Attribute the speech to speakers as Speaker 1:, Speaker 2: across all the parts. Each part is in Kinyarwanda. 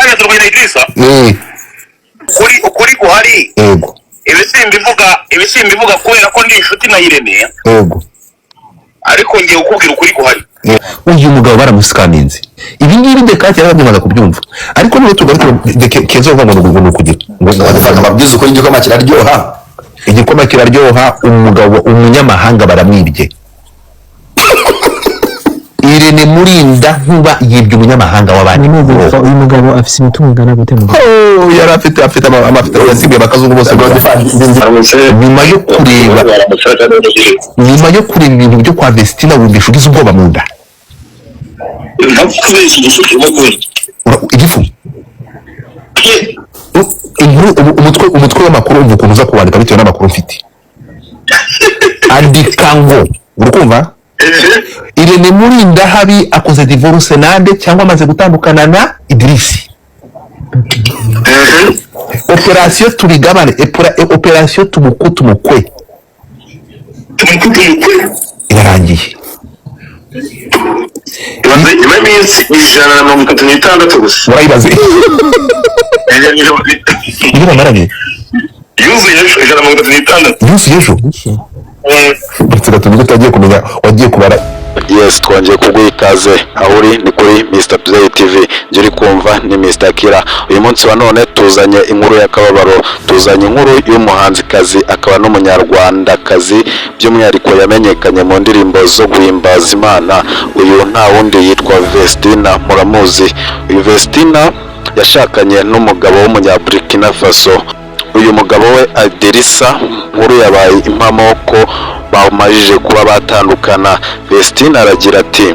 Speaker 1: Nageze rwina Idrissa ukuri guhari
Speaker 2: yego
Speaker 1: ibisimba ivuga kubera ko ndi inshuti na Irene
Speaker 2: yego
Speaker 1: ariko ngiye ukubwira ukuri guhari
Speaker 2: uyu mugabo baramusikaninze ibi ngibi dekate yarabyimaza kubyumva ariko niba tugaruka kezo vuga ngo kugira ngo
Speaker 3: amabyizo kuri igikoma
Speaker 2: kiraryoha umugabo umunyamahanga baramwibye Irene Murinda nkuba yibye umunyamahanga w'abandi
Speaker 4: uyu mugabo afite imitungo ingana gute mu
Speaker 2: yari afite amafoto yasibye bakazungu bose nyuma yo kureba ibintu byo kwa Vestina wumvisha ugize ubwoba mu nda igifu umutwe w'amakuru umva ukuntu uza kuwandika bitewe n'amakuru mfite andika ngo urukumva Irene Murinda habi akoze divorce nande cyangwa amaze gutandukana na Idrisi operation turigabane operation tumukwe irarangiye
Speaker 1: nyuma y'iminsi 136 gusa
Speaker 2: urayibaze niba maranye
Speaker 1: yuzuye 136
Speaker 2: yuzuye ejo ndetse gatumye utagiye kumenya wagiye kubara.
Speaker 3: Yes, twongeye kuguha ikaze aho uri ni kuri Mr Play TV njye kumva ni Mr Kira. Uyu munsi wa none tuzanye inkuru y'akababaro, tuzanye inkuru y'umuhanzikazi akaba n'umunyarwandakazi by'umwihariko yamenyekanye mu ndirimbo zo guhimbaza Imana. Uyu nta wundi yitwa Vestina, muramuzi. Uyu Vestina yashakanye n'umugabo w'umunyaburkina Faso. Uyu mugabo we Idrissa nkuru yabaye impamo ko bamajije kuba batandukana. Vestina aragira ati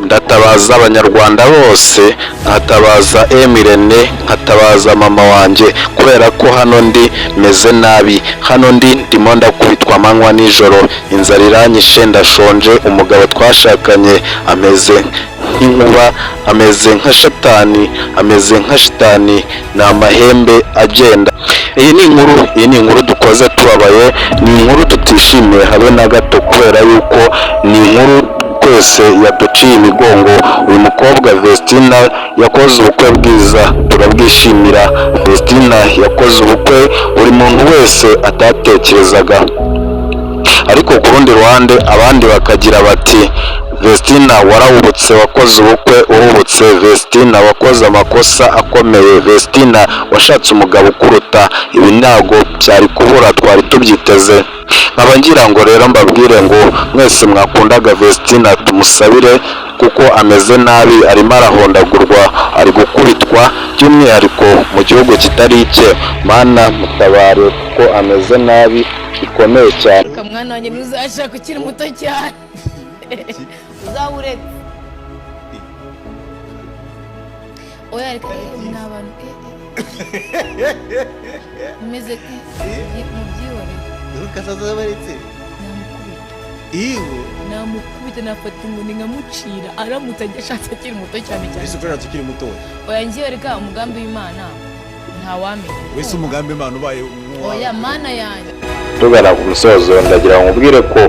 Speaker 3: ndatabaza abanyarwanda bose, nkatabaza Irene, nkatabaza mama wanjye kubera ko hano ndi meze nabi, hano ndimo ndakubitwa amanywa nijoro, inzara iranyishe, ndashonje, umugabo twashakanye ameze nk'inkuba, ameze nka shitani, ni amahembe agenda. Iyi ni inkuru dukoze tubabaye, ni inkuru tutishimiye habe na gato kubera yuko ni inkuru twese yaduciye imigongo. Uyu mukobwa Vestina yakoze ubukwe bwiza, turabwishimira. Vestina yakoze ubukwe buri muntu wese atatekerezaga, ariko ku rundi ruhande abandi bakagira bati Vestina warawubutse, wakoze ubukwe urubutse, Vestina wakoze amakosa akomeye, Vestina washatse umugabo ukuruta, ibi ntago byari kubura, twari tubyiteze. Nkaba ngira ngo rero mbabwire ngo mwese mwakundaga Vestina tumusabire kuko ameze nabi, arimo arahondagurwa, ari gukubitwa by'umwihariko mu gihugu kitari icye. Mana mutabare kuko ameze nabi bikomeye cyane.
Speaker 5: Kamwana wanjye ntuzashaka ukiri muto cyane uzawureka oya reka n'abantu meze mubyibore
Speaker 6: ukasaza baretse
Speaker 5: namukubita nafata inkoni nkamucira aramutse ashatse akiri muto cyane
Speaker 6: ese ushaka ukiri muto
Speaker 5: oya ngiye reka umugambi w'Imana ntawamenya
Speaker 6: wese umugambi Imana ubaye
Speaker 5: oya mana yanjye.
Speaker 3: Tugana ku musozo ndagira ngo mubwire ko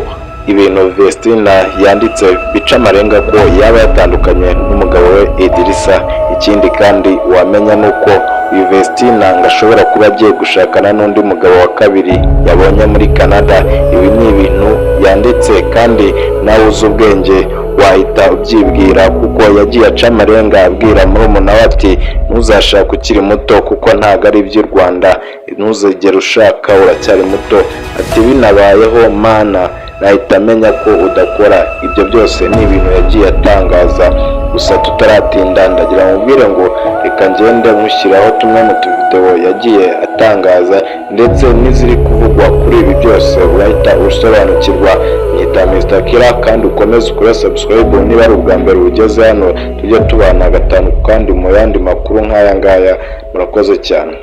Speaker 3: ibintu Vestina yanditse bica amarenga ko yaba yatandukanye n'umugabo we Idrissa. Ikindi kandi wamenya nuko uyu Vestina ngashobora kuba agiye gushakana n'undi mugabo wa kabiri yabonye muri Canada. Ibi ni ibintu yanditse kandi nawe uzi ubwenge wahita ubyibwira kuko yagiye aca amarenga abwira murumuna we ati ntuzashaka ukiri muto kuko ntago ari iby'u Rwanda, ntuzegera ushaka uracyari muto. Ati binabayeho Mana nahita amenya ko udakora. Ibyo byose ni ibintu yagiye atangaza. Gusa tutaratinda ndagira ngo mbwire ngo reka ngende mushyiraho tumwe mu tuvideo yagiye atangaza ndetse n'iziri kuvugwa kuri ibi byose, urahita usobanukirwa. Nyita Mr Kira kandi ukomeze ukore subscribe niba ari ubwa mbere ugeze hano, tujye tubana gatanu kandi mu yandi makuru nk'aya ngaya. Murakoze cyane.